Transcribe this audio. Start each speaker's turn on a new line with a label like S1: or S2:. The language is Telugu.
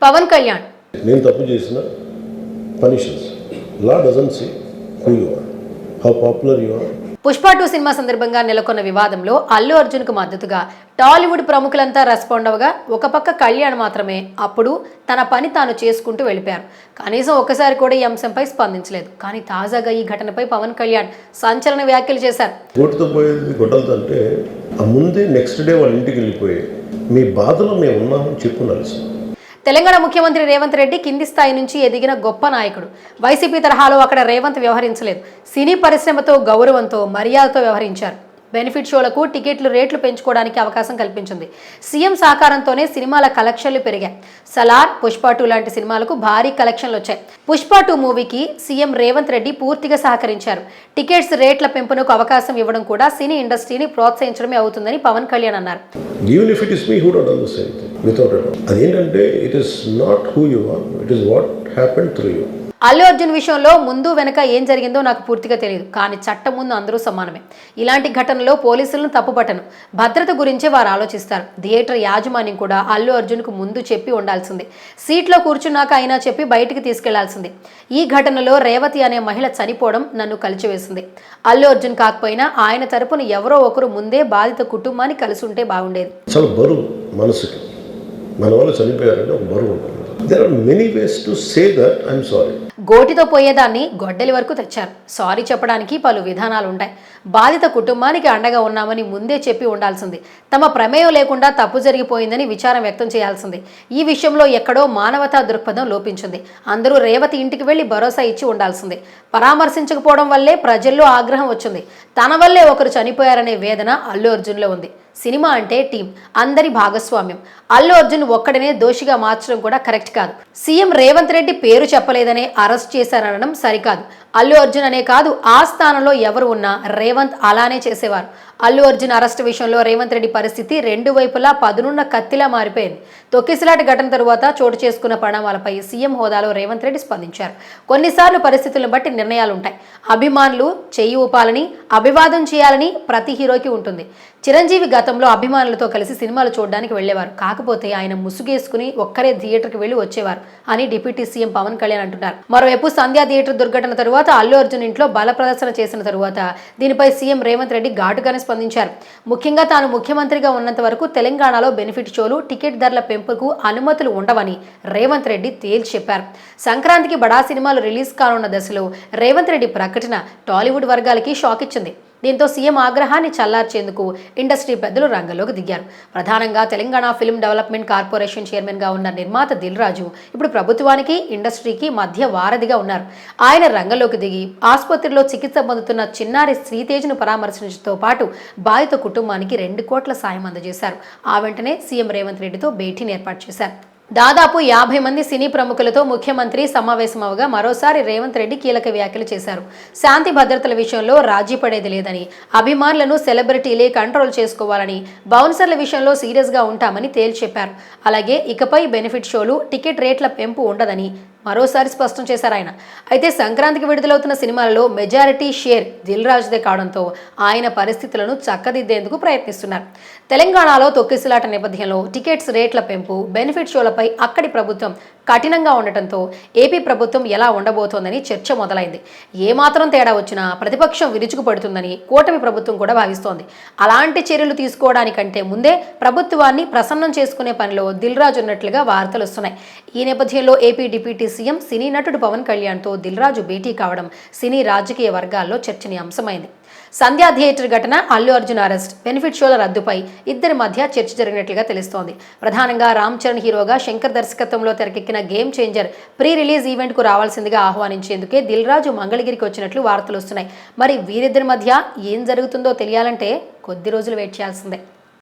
S1: పవన్ కళ్యాణ్
S2: నేను తప్పు చేసిన పనిషన్స్. Law doesn't see who you are, how popular you are.
S1: Pushpa 2 cinema సందర్భంగా నెలకొన్న వివాదంలో అల్లు అర్జున్కు మద్దతుగా టాలీవుడ్ ప్రముఖులంతా రెస్పాండ్ అవగా ఒక పక్క కళ్యాణ్ మాత్రమే అప్పుడు తన పని తాను చేసుకుంటూ వెళ్ళిపోయారు. కనీసం ఒక్కసారి కూడా ఈ అంశంపై స్పందించలేదు. కానీ తాజాగా ఈ ఘటనపై పవన్ కళ్యాణ్ సంచలన వ్యాఖ్యలు చేశారు.
S2: గోటుతో పోయేది గొడ్డలతో అంటే ఆ ముందే నెక్స్ట్ డే వాళ్ళ ఇంటికి వెళ్ళిపోయి మీ బాధలో మేము ఉన్నామని చెప్పుకోవాలి.
S1: తెలంగాణ ముఖ్యమంత్రి రేవంత్ రెడ్డి కింది స్థాయి నుంచి ఎదిగిన గొప్ప నాయకుడు. వైసీపీ తరహాలో అక్కడ రేవంత్ వ్యవహరించలేదు. సినీ పరిశ్రమతో గౌరవంతో మర్యాదతో వ్యవహరించారు. బెనిఫిట్ షోలకు టికెట్లు రేట్లు పెంచుకోవడానికి అవకాశం కల్పించింది. సీఎం సహకారంతోనే సినిమాల కలెక్షన్లు పెరిగాయి. సలార్, పుష్ప 2 లాంటి సినిమాలకు భారీ కలెక్షన్లు వచ్చాయి. పుష్ప 2 మూవీకి సీఎం రేవంత్ రెడ్డి పూర్తిగా సహకరించారు. టికెట్స్ రేట్ల పెంపునకు అవకాశం ఇవ్వడం కూడా సినీ ఇండస్ట్రీని ప్రోత్సహించడమే అవుతుందని పవన్ కళ్యాణ్ అన్నారు.
S2: అదేంటంటే it is not who you are, it is what happened through you.
S1: Allu Arjun విషయంలో ముందు వెనక ఏం జరిగిందో నాకు పూర్తిగా తెలియదు. కానీ చట్టం ముందు అందరూ సమానమే. ఇలాంటి ఘటనలో పోలీసులను తప్పుపట్టను. భద్రత గురించే వారు ఆలోచిస్తారు. థియేటర్ యాజమాన్యం కూడా అల్లు అర్జున్కు ముందు చెప్పి ఉండాల్సింది. సీట్లో కూర్చున్నాక అయినా చెప్పి బయటికి తీసుకెళ్లాల్సింది. ఈ ఘటనలో రేవతి అనే మహిళ చనిపోవడం నన్ను కలిచివేసింది. అల్లు అర్జున్ కాకపోయినా ఆయన తరపున ఎవరో ఒకరు ముందే బాధిత కుటుంబాన్ని కలిసి ఉంటే బాగుండేది.
S2: చాలా బరువు మనసుకి, మన వాళ్ళు చనిపోయారంటే ఒక బరువు ఉంటుంది. There are many ways to say that I'm sorry.
S1: గోటితో పోయేదాన్ని గొడ్డలి వరకు తెచ్చారు. సారీ చెప్పడానికి పలు విధానాలు ఉంటాయి. బాధిత కుటుంబానికి అండగా ఉన్నామని ముందే చెప్పి ఉండాల్సింది. తమ ప్రమేయం లేకుండా తప్పు జరిగిపోయిందని విచారం వ్యక్తం చేయాల్సింది. ఈ విషయంలో ఎక్కడో మానవతా దృక్పథం లోపించింది. అందరూ రేవతి ఇంటికి వెళ్లి భరోసా ఇచ్చి ఉండాల్సింది. పరామర్శించకపోవడం వల్లే ప్రజల్లో ఆగ్రహం వచ్చింది. తన వల్లే ఒకరు చనిపోయారనే వేదన అల్లు అర్జున్లో ఉంది. సినిమా అంటే టీం, అందరి భాగస్వామ్యం. అల్లు అర్జున్ ఒక్కడనే దోషిగా మార్చడం కూడా కరెక్ట్ కాదు. సీఎం రేవంత్ రెడ్డి పేరు చెప్పలేదనే అరెస్ట్ చేశారనడం సరికాదు. అల్లు అర్జున్ అనే కాదు, ఆ స్థానంలో ఎవరు ఉన్నా రేవంత్ అలానే చేసేవారు. అల్లు అర్జున్ అరెస్ట్ విషయంలో రేవంత్ రెడ్డి పరిస్థితి రెండు వైపులా పదునున్న కత్తిలా మారిపోయింది. తొక్కిసలాట ఘటన తరువాత చోటు చేసుకున్న పరిణామాలపై సీఎం హోదాలో రేవంత్ రెడ్డి స్పందించారు. కొన్నిసార్లు పరిస్థితులను బట్టి నిర్ణయాలుంటాయి. అభిమానులు చెయ్యి ఊపాలని, అభివాదం చేయాలని ప్రతి హీరోకి ఉంటుంది. చిరంజీవి గతంలో అభిమానులతో కలిసి సినిమాలు చూడడానికి వెళ్లేవారు. కాకపోతే ఆయన ముసుగేసుకుని ఒక్కరే థియేటర్కి వెళ్లి వచ్చేవారు అని డిప్యూటీ సీఎం పవన్ కళ్యాణ్ అంటున్నారు. మరోవైపు సంధ్యా థియేటర్ దుర్ఘటన తరువాత అల్లు అర్జున్ ఇంట్లో బల ప్రదర్శన చేసిన తరువాత దీనిపై సీఎం రేవంత్ రెడ్డి ఘాటుగానే స్పందించారు. ముఖ్యంగా తాను ముఖ్యమంత్రిగా ఉన్నంత వరకు తెలంగాణలో బెనిఫిట్ షోలు, టికెట్ ధరల పెంపుకు అనుమతులు ఉండవని రేవంత్ రెడ్డి తేల్చి చెప్పారు. సంక్రాంతికి బడా సినిమాలు రిలీజ్ కానున్న దశలో రేవంత్ రెడ్డి ప్రకటన టాలీవుడ్ వర్గాలకి షాక్ ఇచ్చింది. దీంతో సీఎం ఆగ్రహాన్ని చల్లార్చేందుకు ఇండస్ట్రీ పెద్దలు రంగంలోకి దిగారు. ప్రధానంగా తెలంగాణ ఫిల్మ్ డెవలప్మెంట్ కార్పొరేషన్ చైర్మన్గా ఉన్న నిర్మాత దిల్ రాజు ఇప్పుడు ప్రభుత్వానికి, ఇండస్ట్రీకి మధ్య వారధిగా ఉన్నారు. ఆయన రంగంలోకి దిగి ఆసుపత్రిలో చికిత్స పొందుతున్న చిన్నారి శ్రీతేజ్ను పరామర్శించడంతో పాటు బాధిత కుటుంబానికి 2 కోట్ల సాయం అందజేశారు. ఆ వెంటనే సీఎం రేవంత్ రెడ్డితో భేటీని ఏర్పాటు చేశారు. దాదాపు 50 మంది సినీ ప్రముఖులతో ముఖ్యమంత్రి సమావేశమవగా మరోసారి రేవంత్ రెడ్డి కీలక వ్యాఖ్యలు చేశారు. శాంతి భద్రతల విషయంలో రాజీ పడేది లేదని, అభిమానులను సెలబ్రిటీలే కంట్రోల్ చేసుకోవాలని, బౌన్సర్ల విషయంలో సీరియస్గా ఉంటామని తేల్చి చెప్పారు. అలాగే ఇకపై బెనిఫిట్ షోలు, టికెట్ రేట్ల పెంపు ఉండదని మరోసారి స్పష్టం చేశారు ఆయన. అయితే సంక్రాంతికి విడుదలవుతున్న సినిమాలలో మెజారిటీ షేర్ దిల్ రాజుదే కావడంతో ఆయన పరిస్థితులను చక్కదిద్దేందుకు ప్రయత్నిస్తున్నారు. తెలంగాణలో తొక్కిసలాట నేపథ్యంలో టికెట్స్ రేట్ల పెంపు, బెనిఫిట్ షోలపై అక్కడి ప్రభుత్వం కఠినంగా ఉండటంతో ఏపీ ప్రభుత్వం ఎలా ఉండబోతోందని చర్చ మొదలైంది. ఏమాత్రం తేడా వచ్చినా ప్రతిపక్షం విరుచుకుపడుతుందని కూటమి ప్రభుత్వం కూడా భావిస్తోంది. అలాంటి చర్యలు తీసుకోవడానికంటే ముందే ప్రభుత్వాన్ని ప్రసన్నం చేసుకునే పనిలో దిల్ రాజు ఉన్నట్లుగా వార్తలు వస్తున్నాయి. ఈ నేపథ్యంలో ఏపీ డిప్యూటీ సీఎం సినీ నటుడు పవన్ కళ్యాణ్తో దిల్ రాజు భేటీ కావడం సినీ రాజకీయ వర్గాల్లో చర్చనీయాంశమైంది. సంధ్యా థియేటర్ ఘటన, అల్లు అర్జున్ అరెస్ట్, బెనిఫిట్ షోల రద్దుపై ఇద్దరి మధ్య చర్చ జరిగినట్లుగా తెలుస్తోంది. ప్రధానంగా రామ్ చరణ్ హీరోగా శంకర్ దర్శకత్వంలో తెరకెక్కిన game changer pre release event కు రావాల్సిందిగా ఆహ్వానించేందుకే దిల్ రాజు మంగళగిరికి వచ్చినట్లు వార్తలు వస్తున్నాయి. మరి వీరిద్దరి మధ్య ఏం జరుగుతుందో తెలియాలంటే కొద్ది రోజులు వెయిట్ చేయాల్సిందే.